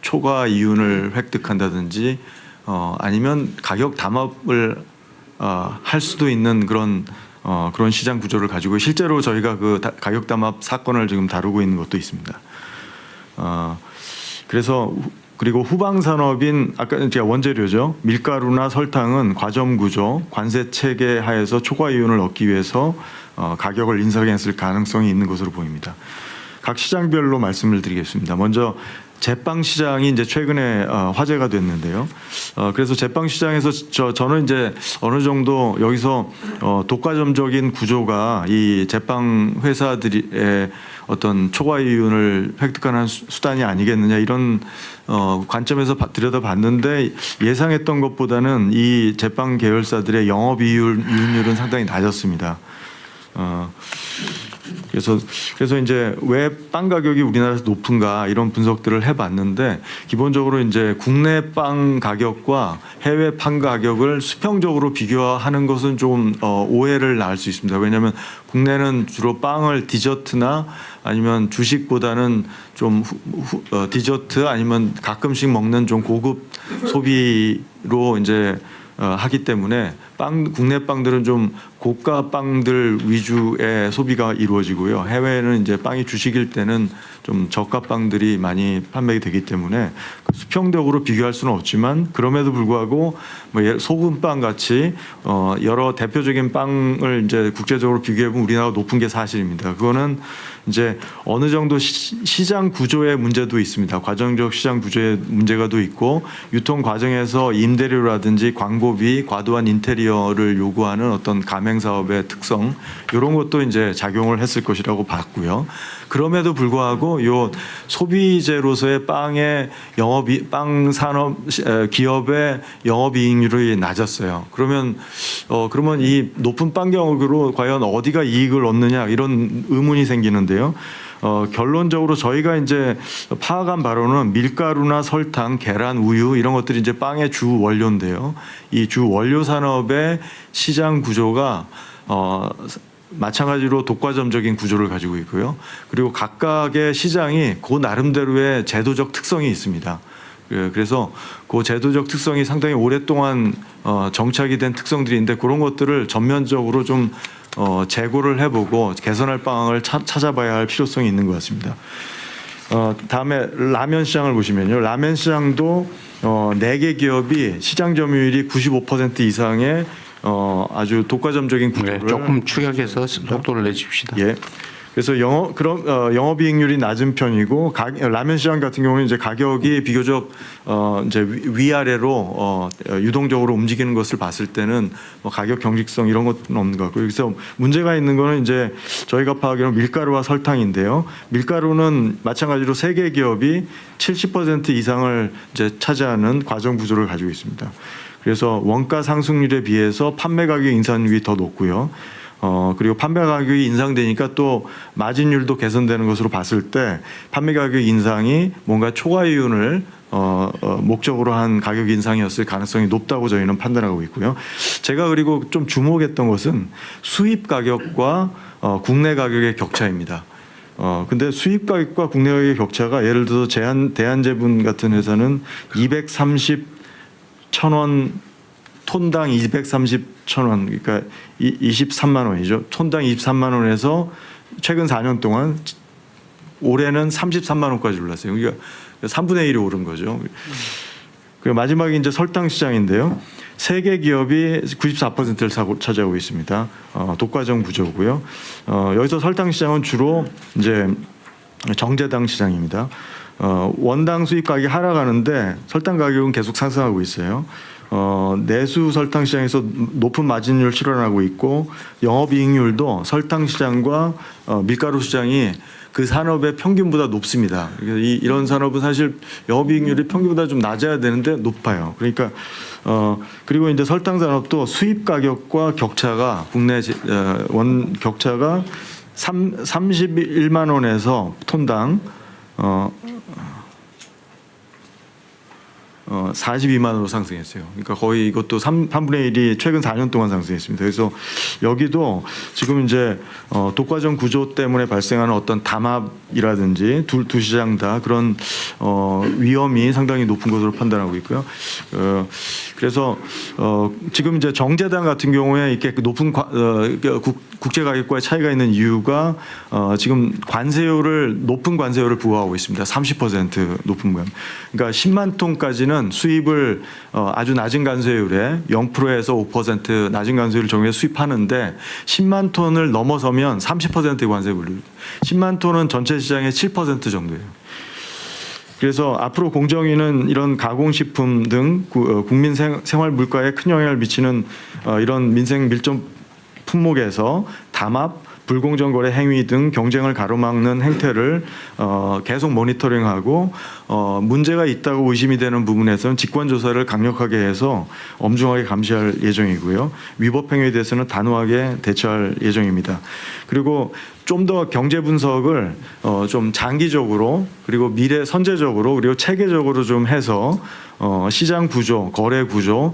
초과 이윤을 획득한다든지 아니면 가격 담합을 할 수도 있는 그런 시장 구조를 가지고 실제로 저희가 그 가격 담합 사건을 지금 다루고 있는 것도 있습니다. 그래서 그리고 후방 산업인 아까 제가 원재료죠. 밀가루나 설탕은 과점 구조, 관세 체계 하에서 초과 이윤을 얻기 위해서 가격을 인상했을 가능성이 있는 것으로 보입니다. 각 시장별로 말씀을 드리겠습니다. 먼저 제빵 시장이 이제 최근에 화제가 됐는데요. 그래서 제빵 시장에서 저는 이제 어느 정도 여기서 독과점적인 구조가 이 제빵 회사들의 어떤 초과 이윤을 획득하는 수단이 아니겠느냐 이런 관점에서 들여다봤는데 예상했던 것보다는 이 제빵 계열사들의 영업이윤율은 상당히 낮았습니다. 그래서 이제 왜 빵 가격이 우리나라에서 높은가 이런 분석들을 해봤는데 기본적으로 이제 국내 빵 가격과 해외 빵 가격을 수평적으로 비교하는 것은 좀 오해를 낳을 수 있습니다. 왜냐하면 국내는 주로 빵을 디저트나 아니면 주식보다는 좀 디저트 아니면 가끔씩 먹는 좀 고급 소비로 이제 하기 때문에 국내 빵들은 좀 고가 빵들 위주의 소비가 이루어지고요. 해외는 이제 빵이 주식일 때는 좀 저가 빵들이 많이 판매가 되기 때문에 수평적으로 비교할 수는 없지만 그럼에도 불구하고 뭐 소금빵 같이 여러 대표적인 빵을 이제 국제적으로 비교해 보면 우리나라가 높은 게 사실입니다. 그거는 이제 어느 정도 시장 구조의 문제도 있습니다. 과정적 시장 구조의 문제가도 있고 유통 과정에서 임대료라든지 광고비, 과도한 인테리어를 요구하는 어떤 가맹 사업의 특성 이런 것도 이제 작용을 했을 것이라고 봤고요. 그럼에도 불구하고 요 소비재로서의 빵 산업 기업의 영업이익률이 낮았어요. 그러면 이 높은 빵 경우로 과연 어디가 이익을 얻느냐 이런 의문이 생기는데요. 결론적으로 저희가 이제 파악한 바로는 밀가루나 설탕, 계란, 우유 이런 것들이 이제 빵의 주 원료인데요. 이 주 원료 산업의 시장 구조가 마찬가지로 독과점적인 구조를 가지고 있고요. 그리고 각각의 시장이 그 나름대로의 제도적 특성이 있습니다. 그래서 그 제도적 특성이 상당히 오랫동안 정착이 된 특성들인데 그런 것들을 전면적으로 좀 재고를 해보고 개선할 방안을 찾아봐야 할 필요성이 있는 것 같습니다. 다음에 라면 시장을 보시면요. 라면 시장도 4개 기업이 시장 점유율이 95% 이상의 아주 독과점적인 구조를 조금 추격해서 속도를 내줍시다. 예. 그래서 영업이익률이 낮은 편이고 라면 시장 같은 경우는 이제 가격이 비교적 이제 위아래로 유동적으로 움직이는 것을 봤을 때는 뭐 가격 경직성 이런 것은 없는 것 같고요. 그래서 문제가 있는 거는 이제 저희가 파악하기로는 밀가루와 설탕인데요. 밀가루는 마찬가지로 3개 기업이 70% 이상을 이제 차지하는 과정 구조를 가지고 있습니다. 그래서 원가 상승률에 비해서 판매 가격 인상률이 더 높고요. 그리고 판매 가격이 인상되니까 또 마진율도 개선되는 것으로 봤을 때 판매 가격 인상이 뭔가 초과 이윤을 목적으로 한 가격 인상이었을 가능성이 높다고 저희는 판단하고 있고요. 제가 그리고 좀 주목했던 것은 수입 가격과 국내 가격의 격차입니다. 근데 수입 가격과 국내 가격의 격차가 예를 들어서 대한제분 같은 회사는 230,000원 톤당 230,000원, 그러니까 23만 원이죠. 톤당 23만 원에서 최근 4년 동안 올해는 33만 원까지 올랐어요. 그러니까 3분의 1이 오른 거죠. 그리고 마지막에 이제 설탕 시장인데요. 3개 기업이 94%를 차지하고 있습니다. 독과점 구조고요. 여기서 설탕 시장은 주로 이제 정제당 시장입니다. 원당 수입 가격이 하락하는데 설탕 가격은 계속 상승하고 있어요. 내수 설탕 시장에서 높은 마진율 실현하고 있고 영업이익률도 설탕 시장과 밀가루 시장이 그 산업의 평균보다 높습니다. 그래서 이런 산업은 사실 영업이익률이 평균보다 좀 낮아야 되는데 높아요. 그러니까 그리고 이제 설탕 산업도 수입 가격과 격차가 국내 격차가 31만 원에서 톤당 42만 원으로 상승했어요. 그러니까 거의 이것도 3분의 1이 최근 4년 동안 상승했습니다. 그래서 여기도 지금 이제 독과점 구조 때문에 발생하는 어떤 담합이라든지 두 시장 다 그런 위험이 상당히 높은 것으로 판단하고 있고요. 그래서 지금 이제 정제당 같은 경우에 이렇게 높은 국제 가격과의 차이가 있는 이유가 지금 높은 관세율을 부과하고 있습니다. 30% 높은 건. 그러니까 10만 톤까지는 수입을 아주 낮은 관세율에 0%에서 5% 낮은 관세율을 정해 수입하는데 10만 톤을 넘어서면 30%의 관세 물립니다. 10만 톤은 전체 시장의 7% 정도예요. 그래서 앞으로 공정위는 이런 가공식품 등 국민 생활 물가에 큰 영향을 미치는 이런 민생 밀접 품목에서 담합, 불공정 거래 행위 등 경쟁을 가로막는 행태를 계속 모니터링하고 문제가 있다고 의심이 되는 부분에서는 직권 조사를 강력하게 해서 엄중하게 감시할 예정이고요. 위법 행위에 대해서는 단호하게 대처할 예정입니다. 그리고 좀 더 경제 분석을 좀 장기적으로 그리고 미래 선제적으로 그리고 체계적으로 좀 해서 시장 구조, 거래 구조,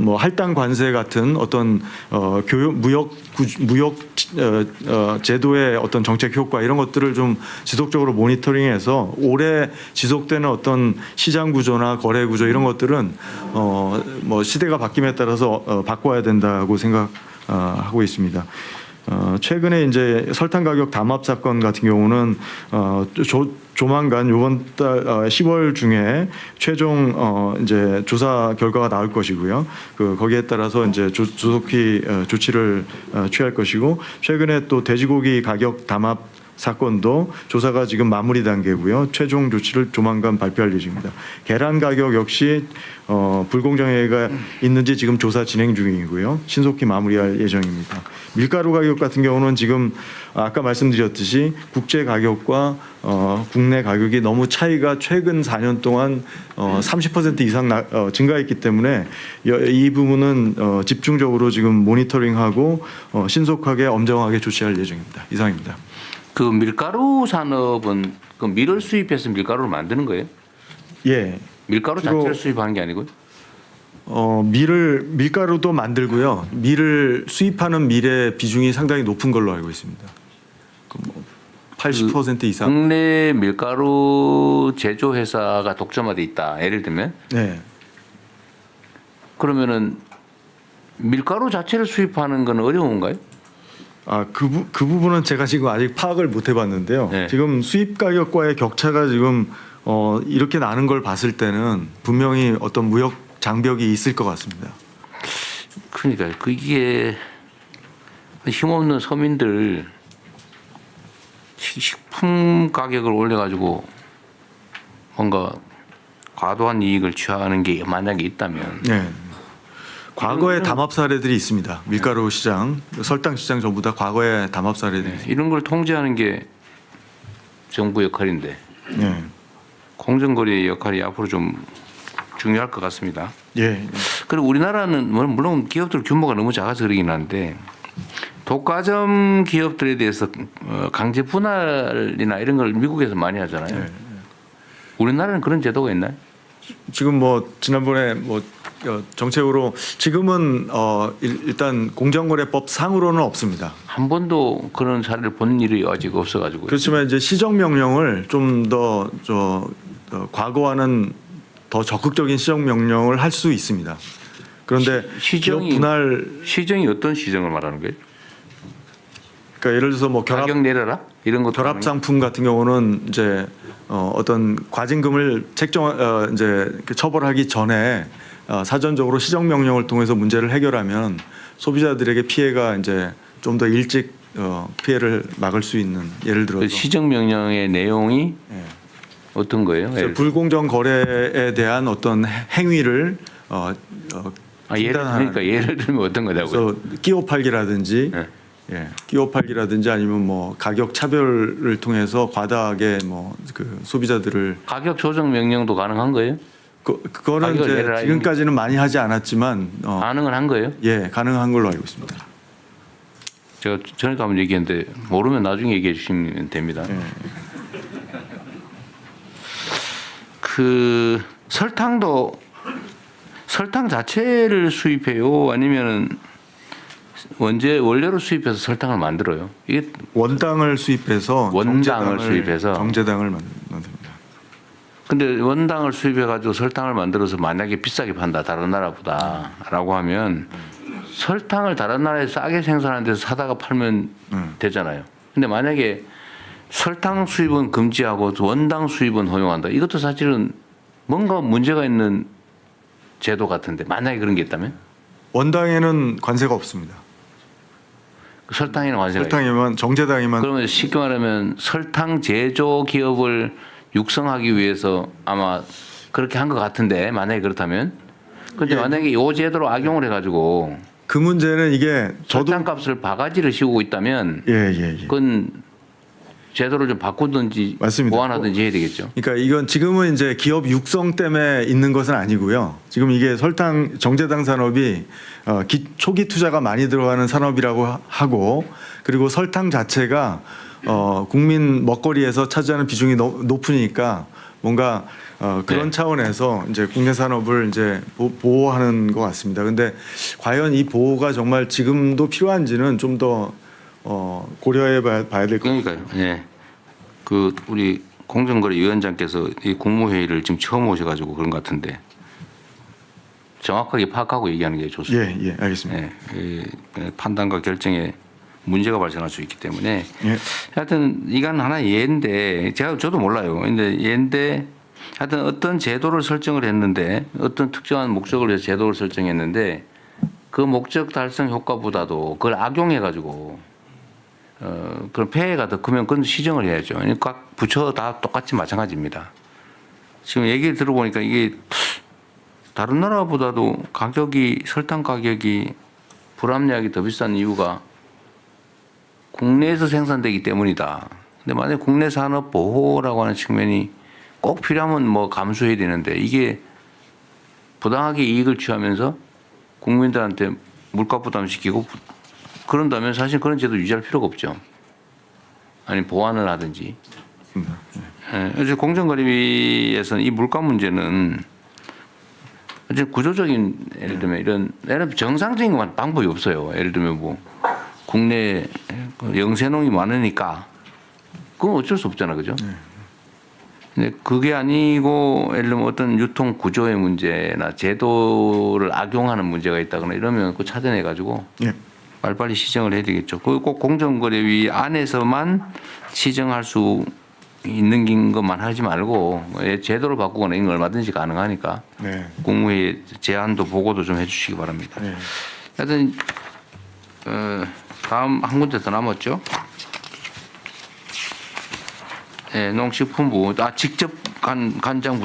뭐 할당 관세 같은 어떤 무역 제도의 어떤 정책 효과 이런 것들을 좀 지속적으로 모니터링해서 오래 지속되는 어떤 시장 구조나 거래 구조 이런 것들은 뭐 시대가 바뀜에 따라서 바꿔야 된다고 생각하고 있습니다. 최근에 이제 설탕 가격 담합 사건 같은 경우는 조만간 이번 달 10월 중에 최종 이제 조사 결과가 나올 것이고요. 거기에 따라서 이제 조속히 조치를 취할 것이고 최근에 또 돼지고기 가격 담합 사건도 조사가 지금 마무리 단계고요. 최종 조치를 조만간 발표할 예정입니다. 계란 가격 역시 불공정 행위가 있는지 지금 조사 진행 중이고요. 신속히 마무리할 예정입니다. 밀가루 가격 같은 경우는 지금 아까 말씀드렸듯이 국제 가격과 국내 가격이 너무 차이가 최근 4년 동안 30% 이상 증가했기 때문에 이 부분은 집중적으로 지금 모니터링하고 신속하게 엄정하게 조치할 예정입니다. 이상입니다. 그 밀가루 산업은 그 밀을 수입해서 밀가루를 만드는 거예요? 예. 밀가루 자체를 수입하는 게 아니고요? 밀가루도 만들고요. 밀을 수입하는 밀의 비중이 상당히 높은 걸로 알고 있습니다. 80% 이상. 국내 밀가루 제조 회사가 독점화돼 있다. 예를 들면. 네. 그러면은 밀가루 자체를 수입하는 건 어려운가요? 그 부분은 제가 지금 아직 파악을 못 해봤는데요. 네. 지금 수입 가격과의 격차가 지금 이렇게 나는 걸 봤을 때는 분명히 어떤 무역 장벽이 있을 것 같습니다. 그러니까 그게 힘없는 서민들 식품 가격을 올려가지고 뭔가 과도한 이익을 취하는 게 만약에 있다면 네. 과거에 담합 사례들이 있습니다. 밀가루 시장, 설탕 시장 전부 다 과거에 담합 사례들이 있습니다. 이런 걸 통제하는 게 정부 역할인데 네. 공정거래의 역할이 앞으로 좀 중요할 것 같습니다. 예. 그리고 우리나라는 물론 기업들 규모가 너무 작아서 그러긴 한데 독과점 기업들에 대해서 강제 분할이나 이런 걸 미국에서 많이 하잖아요. 네. 우리나라는 그런 제도가 있나요? 지금 뭐 지난번에 뭐 정책으로 지금은 일단 공정거래법 상으로는 없습니다. 한 번도 그런 사례를 본 일이 아직 없어가지고. 그렇지만 이제 시정 명령을 좀 더 과거와는 더 적극적인 시정 명령을 할 수 있습니다. 그런데 기업 분할 시정이 어떤 시정을 말하는 거예요? 그러니까 예를 들어서 뭐 가격 내려라 이런 것 결합 상품 같은 경우는 이제 어떤 과징금을 이제 처벌하기 전에 사전적으로 시정 명령을 통해서 문제를 해결하면 소비자들에게 피해가 이제 좀 더 일찍 피해를 막을 수 있는 예를 들어서 그 시정 명령의 내용이 예. 어떤 거예요? 불공정 거래에 대한 어떤 행위를 예를 들면 어떤 거냐고요? 그래서 끼워 팔기라든지 네. 예, 끼워 팔기라든지 아니면 뭐 가격 차별을 통해서 과다하게 뭐 그 소비자들을 가격 조정 명령도 가능한 거예요? 그거는 이제 지금까지는 많이 하지 않았지만 가능은 한 거예요? 예, 가능한 걸로 알고 있습니다. 제가 전에도 한번 얘기했는데 모르면 나중에 얘기해 주시면 됩니다. 예. 그 설탕도 설탕 자체를 수입해요? 아니면은 원료로 수입해서 설탕을 만들어요? 이게 원당을 수입해서 원당을 수입해서? 정제당을 만듭니다. 근데 원당을 수입해 가지고 설탕을 만들어서 만약에 비싸게 판다 다른 나라보다라고 하면 설탕을 다른 나라에서 싸게 생산하는 데서 사다가 팔면 되잖아요. 근데 만약에 설탕 수입은 금지하고 원당 수입은 허용한다. 이것도 사실은 뭔가 문제가 있는 제도 같은데 만약에 그런 게 있다면 원당에는 관세가 없습니다. 설탕에는 관세가 있어요. 설탕에만 정제당에만 그러면 쉽게 말하면 설탕 제조 기업을 육성하기 위해서 아마 그렇게 한 것 같은데 만약에 그렇다면 근데 예. 만약에 이 제도로 악용을 해가지고 그 문제는 이게 저도 설탕값을 바가지를 씌우고 있다면 예. 그건 제도를 좀 바꾸든지 맞습니다. 보완하든지 해야 되겠죠. 그러니까 이건 지금은 이제 기업 육성 때문에 있는 것은 아니고요. 지금 이게 설탕 정제당 산업이 초기 투자가 많이 들어가는 산업이라고 하고 그리고 설탕 자체가 국민 먹거리에서 차지하는 비중이 높으니까 뭔가 그런 네. 차원에서 이제 국내 산업을 이제 보호하는 것 같습니다. 근데 과연 이 보호가 정말 지금도 필요한지는 좀 더 고려해 봐야 될 것 같아요. 그러니까요. 예. 그 우리 공정거래위원장께서 이 국무회의를 지금 처음 오셔가지고 그런 것 같은데 정확하게 파악하고 얘기하는 게 좋습니다. 예, 알겠습니다. 예. 이 판단과 결정에 문제가 발생할 수 있기 때문에 예. 하여튼 이건 하나 예인데 저도 몰라요. 근데 예인데 하여튼 어떤 제도를 설정을 했는데 어떤 특정한 목적을 위해서 제도를 설정했는데 그 목적 달성 효과보다도 그걸 악용해 가지고 그런 폐해가 더 크면 그건 시정을 해야죠. 각 부처 다 똑같이 마찬가지입니다. 지금 얘기를 들어보니까 이게 다른 나라보다도 가격이 설탕 가격이 불합리하게 더 비싼 이유가 국내에서 생산되기 때문이다. 근데 만약 국내 산업 보호라고 하는 측면이 꼭 필요하면 뭐 감수해야 되는데 이게 부당하게 이익을 취하면서 국민들한테 물가 부담시키고 그런다면 사실 그런 제도 유지할 필요가 없죠. 아니 보완을 하든지. 그래서 공정거래위에서는 이 물가 문제는 이제 구조적인 예를 들면 이런 정상적인 방법이 없어요. 예를 들면 뭐 국내 영세농이 많으니까 그건 어쩔 수 없잖아, 그죠? 근데 그게 아니고 예를 들면 어떤 유통 구조의 문제나 제도를 악용하는 문제가 있다거나 이러면 그 찾아내 가지고 예. 빨리빨리 시정을 해야 되겠죠. 그 꼭 공정거래위 안에서만 시정할 수 있는 것만 하지 말고 제도를 바꾸거나 이런 건 얼마든지 가능하니까 네. 국무회의 제안도 보고도 좀 해주시기 바랍니다. 네. 하여튼 다음 한 군데 더 남았죠. 네, 농식품부 직접 간장